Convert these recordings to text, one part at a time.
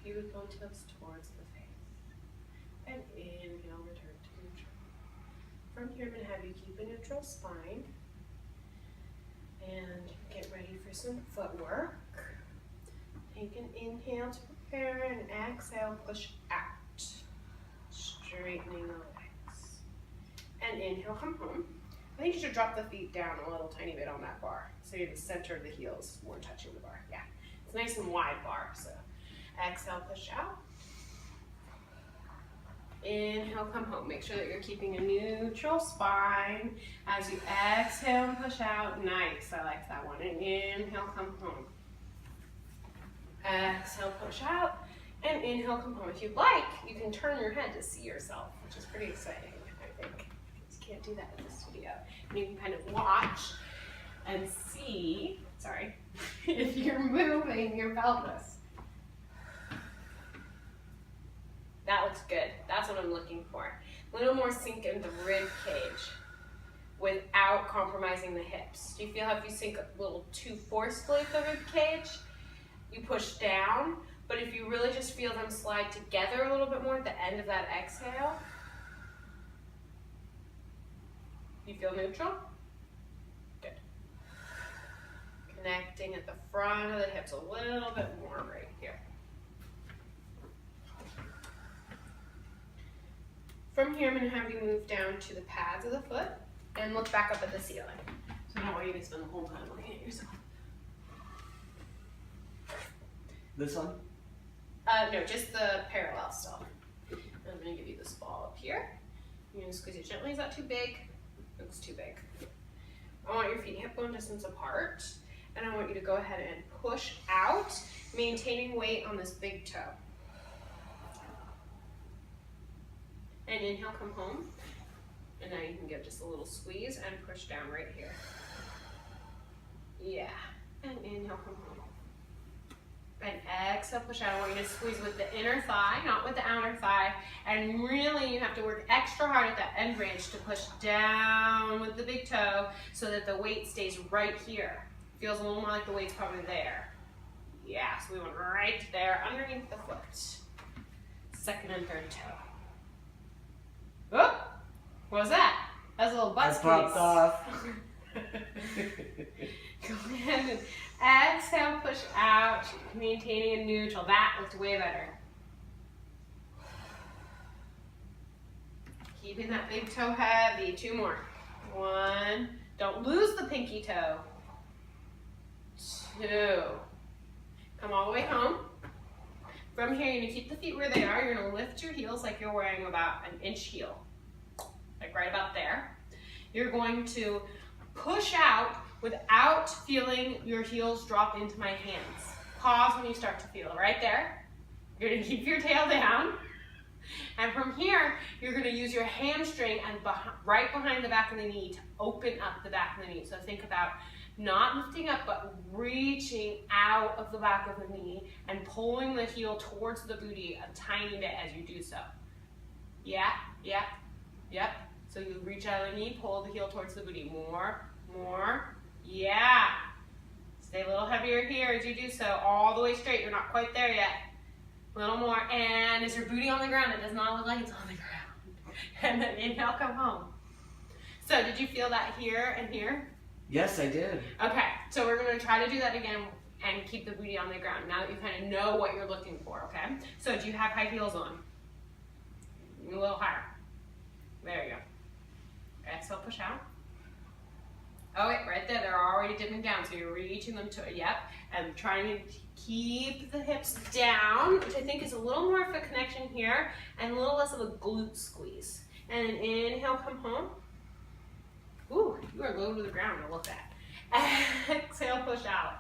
Beautiful, tilts towards the face. And inhale, return to neutral. From here, I'm going to have you keep a neutral spine. And get ready for some footwork. Take an inhale to prepare and exhale, push out. Straightening the legs. And inhale, come home. I think you should drop the feet down a little tiny bit on that bar. So you're the center of the heels more touching the bar. Yeah, it's a nice and wide bar. So exhale, push out. Inhale, come home. Make sure that you're keeping a neutral spine as you exhale and push out. Nice, I like that one. And inhale, come home. Exhale, push out. And inhale, come home. If you'd like, you can turn your head to see yourself, which is pretty exciting, I think. You can't do that in the studio. And you can kind of watch and see, sorry, if you're moving your pelvis. That looks good. That's what I'm looking for. A little more sink in the rib cage without compromising the hips. Do you feel how if you sink a little too forcefully the rib cage, you push down? But if you really just feel them slide together a little bit more at the end of that exhale, you feel neutral? Good. Connecting at the front of the hips a little bit more right here. From here, I'm going to have you move down to the pads of the foot and look back up at the ceiling. So I don't want you to spend the whole time looking at yourself. This one? No, just the parallel still. I'm going to give you this ball up here. You're going to squeeze it gently. Is that too big? Looks too big. I want your feet hip bone distance apart, and I want you to go ahead and push out, maintaining weight on this big toe. And inhale, come home. And now you can give just a little squeeze and push down right here. Yeah. And inhale, come home. And exhale, push out. I want you to squeeze with the inner thigh, not with the outer thigh. And really, you have to work extra hard at that end range to push down with the big toe so that the weight stays right here. Feels a little more like the weight's probably there. Yeah, so we went right there underneath the foot. Second and third toe. Oh, what was that? That was a little butt squeeze. I popped off. Go ahead and exhale, push out, maintaining a neutral. That looked way better. Keeping that big toe heavy. 2 more. 1. Don't lose the pinky toe. 2. Come all the way home. From here, you're going to keep the feet where they are. You're going to lift your heels like you're wearing about an inch heel. Like right about there. You're going to push out without feeling your heels drop into my hands. Pause when you start to feel it. Right there. You're going to keep your tail down. And from here, you're going to use your hamstring and right behind the back of the knee to open up the back of the knee. So think about not lifting up, but reaching out of the back of the knee and pulling the heel towards the booty a tiny bit as you do so. Yeah, yep, yep. So you reach out of the knee, pull the heel towards the booty. More, yeah. Stay a little heavier here as you do so, all the way straight. You're not quite there yet. A little more, and is your booty on the ground? It does not look like it's on the ground. And then inhale, come home. So did you feel that here and here? Yes, I did. Okay, so we're going to try to do that again and keep the booty on the ground now that you kind of know what you're looking for, okay? So do you have high heels on? A little higher. There you go. Exhale, push out. Oh wait, right there, they're already dipping down, so you're reaching them to, yep, and trying to keep the hips down, which I think is a little more of a connection here, and a little less of a glute squeeze. And then inhale, come home. Ooh, you are low to the ground to look at. Exhale, push out.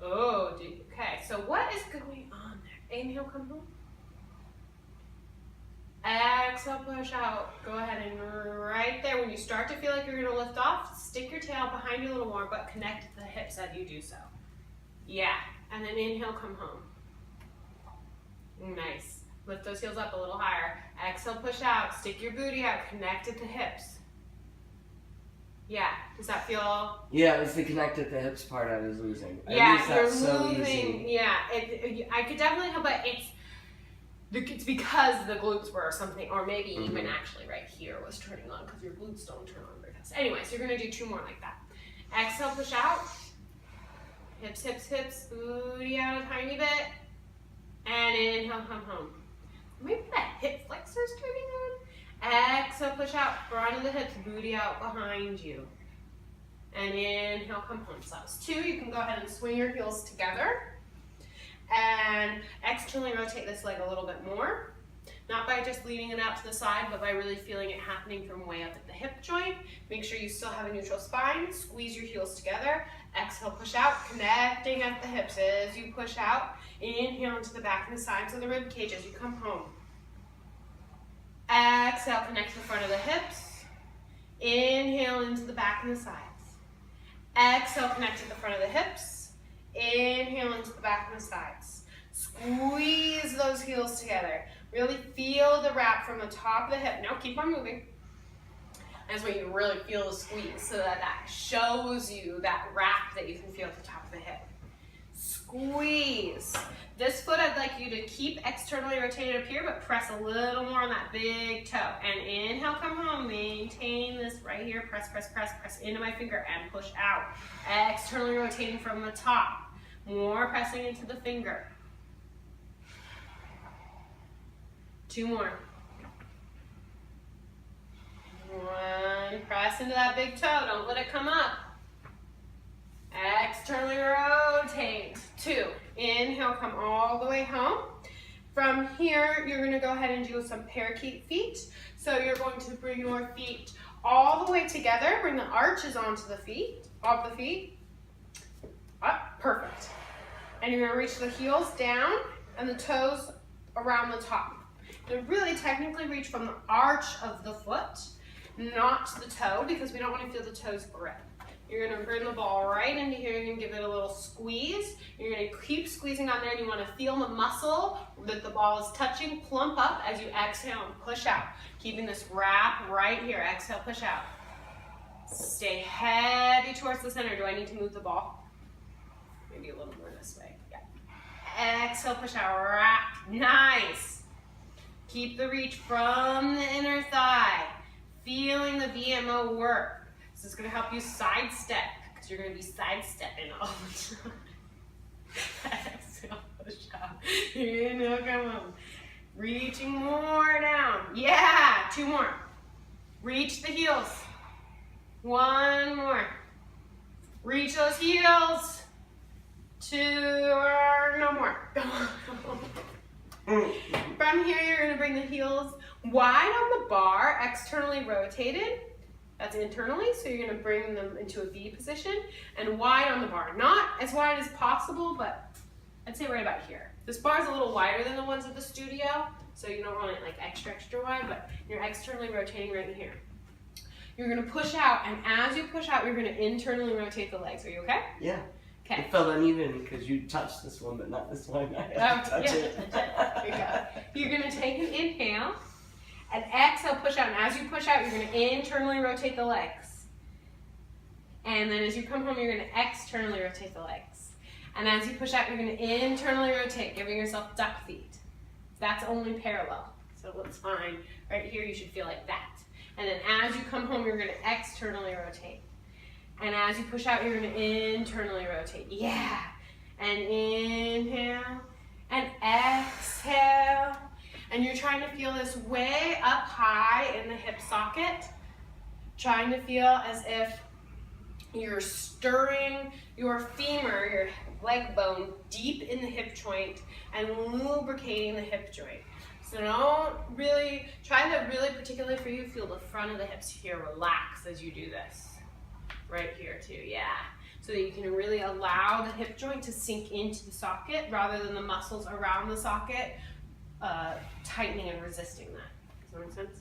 Oh, dude. Okay, so what is going on there? Inhale, come home. Exhale, push out. Go ahead and right there, when you start to feel like you're going to lift off, stick your tail behind you a little more, but connect the hips as you do so. Yeah, and then inhale, come home. Nice. Lift those heels up a little higher. Exhale, push out. Stick your booty out. Connect at the hips. Yeah. Does that feel? Yeah, it was the connect at the hips part I was losing. Yeah, I lose that you're so moving. easy. Yeah, I could definitely help, but it's because the glutes were something, or maybe even actually right here was turning on because your glutes don't turn on very fast. Anyway, so you're gonna do 2 more like that. Exhale, push out. Hips, hips, hips. Booty out a tiny bit. And inhale, come home. Maybe that hip flexor's turning on. Exhale, push out. Front of the hips, booty out behind you. And inhale, come home. So that was 2. You can go ahead and swing your heels together. And externally rotate this leg a little bit more. Not by just leaning it out to the side, but by really feeling it happening from way up at the hip joint. Make sure you still have a neutral spine. Squeeze your heels together. Exhale, push out, connecting at the hips as you push out. Inhale into the back and the sides of the rib cage as you come home. Exhale, connect to the front of the hips. Inhale into the back and the sides. Exhale, connect to the front of the hips. Inhale into the back and the sides. Squeeze those heels together. Really feel the wrap from the top of the hip. Now keep on moving. I just want you to really feel the squeeze so that shows you that wrap that you can feel at the top of the hip. Squeeze. This foot I'd like you to keep externally rotated up here, but press a little more on that big toe. And inhale, come home. Maintain this right here. Press, press, press, press into my finger and push out. Externally rotating from the top. More pressing into the finger. 2 more. 1, press into that big toe, don't let it come up. Externally rotate. 2, inhale, come all the way home. From here, you're gonna go ahead and do some parakeet feet. So you're going to bring your feet all the way together, bring the arches onto the feet, of the feet. Up, perfect. And you're gonna reach the heels down and the toes around the top. To really technically reach from the arch of the foot, not the toe, because we don't want to feel the toes grip. You're going to bring the ball right into here. You're going to give it a little squeeze. You're going to keep squeezing on there, and you want to feel the muscle that the ball is touching plump up as you exhale and push out. Keeping this wrap right here. Exhale, push out. Stay heavy towards the center. Do I need to move the ball? Maybe a little more this way. Yeah. Exhale, push out. Wrap. Nice. Keep the reach from the inner thigh. Feeling the VMO work. This is going to help you sidestep, because you're going to be sidestepping all the time. Exhale, push out. Inhale, come on. Reaching more down. Yeah, 2 more. Reach the heels. 1 more. Reach those heels. 2, or no more. From here, you're going to bring the heels wide on the bar, externally rotated. That's internally, so you're going to bring them into a V position, and wide on the bar. Not as wide as possible, but I'd say right about here. This bar is a little wider than the ones at the studio, so you don't want it like extra wide, but you're externally rotating right here. You're going to push out, and as you push out, you're going to internally rotate the legs. Are you okay? Yeah. Okay. It felt uneven because you touched this one, but not this one. I had to touch it. There you go. You're going to take an inhale and exhale, push out. And as you push out, you're going to internally rotate the legs. And then as you come home, you're going to externally rotate the legs. And as you push out, you're going to internally rotate, giving yourself duck feet. That's only parallel, so that's fine. Right here, you should feel like that. And then as you come home, you're going to externally rotate. And as you push out, you're going to internally rotate. Yeah. And inhale and exhale. And you're trying to feel this way up high in the hip socket. Trying to feel as if you're stirring your femur, your leg bone, deep in the hip joint and lubricating the hip joint. So don't really, try to really, particularly for you, feel the front of the hips here relax as you do this. Right here too, yeah. So that you can really allow the hip joint to sink into the socket rather than the muscles around the socket tightening and resisting that. Does that make sense?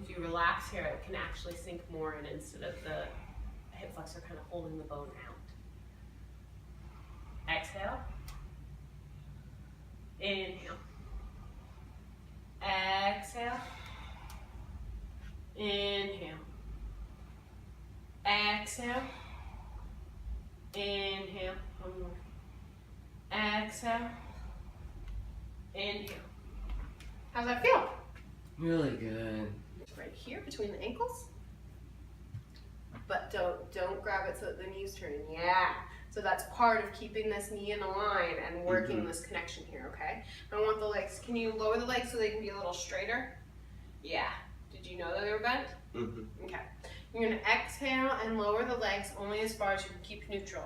If you relax here, it can actually sink more in instead of the hip flexor kind of holding the bone out. Exhale. Inhale. Exhale. Inhale. exhale. Inhale. One more. Exhale. Inhale. How's that feel? Really good. Right here between the ankles. But don't grab it so that the knees turn. Yeah. So that's part of keeping this knee in a line and working this connection here, okay? I want the legs. Can you lower the legs so they can be a little straighter? Yeah. Did you know that they were bent? Okay. You're going to exhale and lower the legs only as far as you can keep neutral.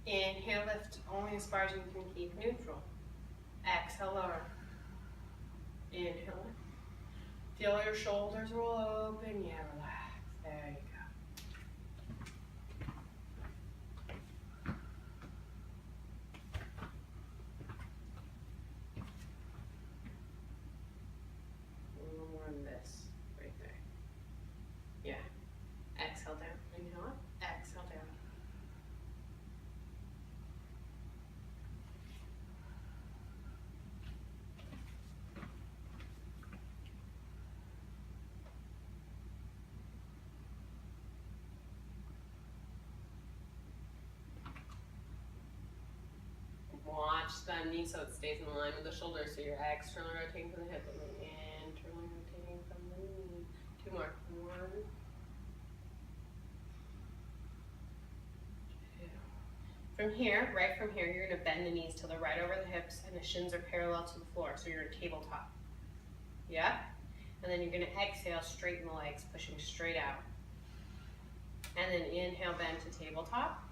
Inhale, lift only as far as you can keep neutral. Exhale, lower. Inhale, lift. Feel your shoulders roll open. Yeah, relax. There you go. More of this right there. Yeah. Exhale down. Inhale up. Exhale down. Watch the knee so it stays in line with the shoulder, so you're externally rotating from the hip and then internally rotating from the knee. Two more. One, two. From here, right from here, you're going to bend the knees to the right over the hips and the shins are parallel to the floor, so you're in tabletop. Yeah? And then you're going to exhale, straighten the legs, pushing straight out. And then inhale, bend to tabletop.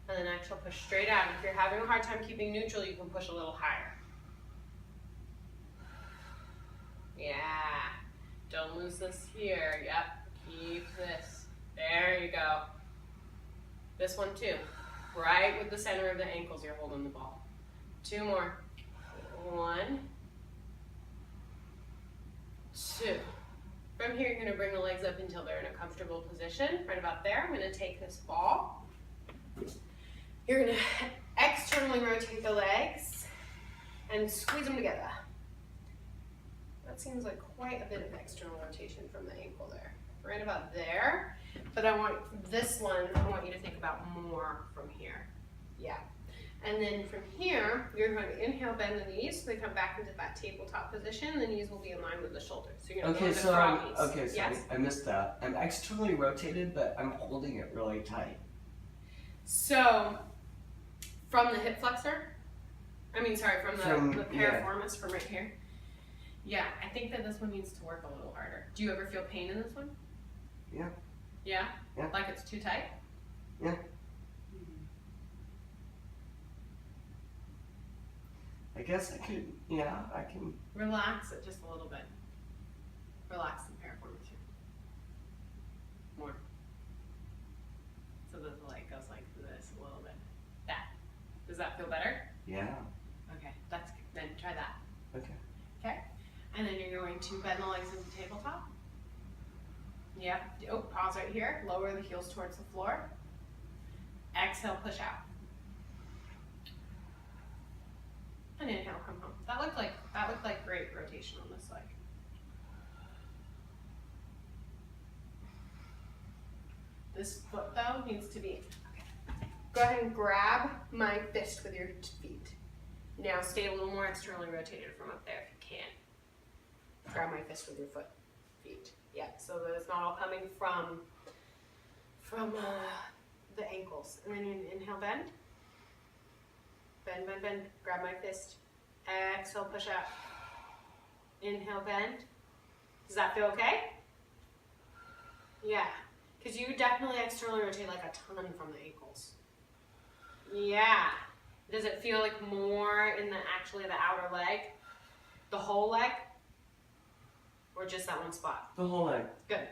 And then exhale, push straight out. If you're having a hard time keeping neutral, you can push a little higher. Yeah. Don't lose this here. Yep. Keep this. There you go. This one too. Right with the center of the ankles, you're holding the ball. Two more. One. Two. From here, you're going to bring the legs up until they're in a comfortable position. Right about there. I'm going to take this ball. You're going to externally rotate the legs and squeeze them together. That seems like quite a bit of external rotation from the ankle there. Right about there. But I want this one, I want you to think about more from here. Yeah. And then from here, you're going to inhale, bend the knees, so they come back into that tabletop position. The knees will be in line with the shoulders. So you're going to go into froggies. Okay, so yes? I missed that. I'm externally rotated, but I'm holding it really tight. So, from the hip flexor, from the piriformis, from right here. Yeah, I think that this one needs to work a little harder. Do you ever feel pain in this one? Yeah. Yeah? Yeah. Like it's too tight? Yeah. I guess I could, I can. Relax it just a little bit. Relax the piriformis here. More. So that the leg goes like this a little bit. That. Does that feel better? Yeah. Okay, that's good. Then try that. Okay. Okay? And then you're going to bend the legs into tabletop. Yep. Oh, pause right here. Lower the heels towards the floor. Exhale, push out. And inhale, come home. That looked like great rotation on this leg. This foot though needs to be, okay. Go ahead and grab my fist with your feet. Now stay a little more externally rotated from up there if you can. Grab my fist with your feet. Yeah, so that it's not all coming from the ankles. And then you inhale, bend. Bend, bend, bend. Grab my fist. Exhale, push out. Inhale, bend. Does that feel okay? Yeah. Because you definitely externally rotate like a ton from the ankles. Yeah. Does it feel like more in the outer leg? The whole leg? Or just that one spot? The whole leg. Good.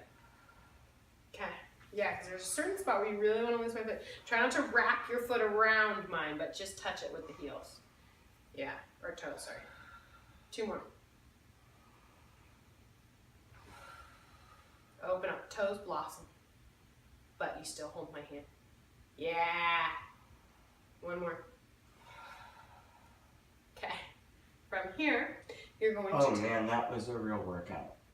Okay. Yeah, because there's a certain spot where you really want to lose my foot. Try not to wrap your foot around mine, but just touch it with the heels. Yeah, or toes, sorry. Two more. Open up, toes blossom. But you still hold my hand. Yeah. One more. Okay. From here, you're going to... Oh man, that was a real workout.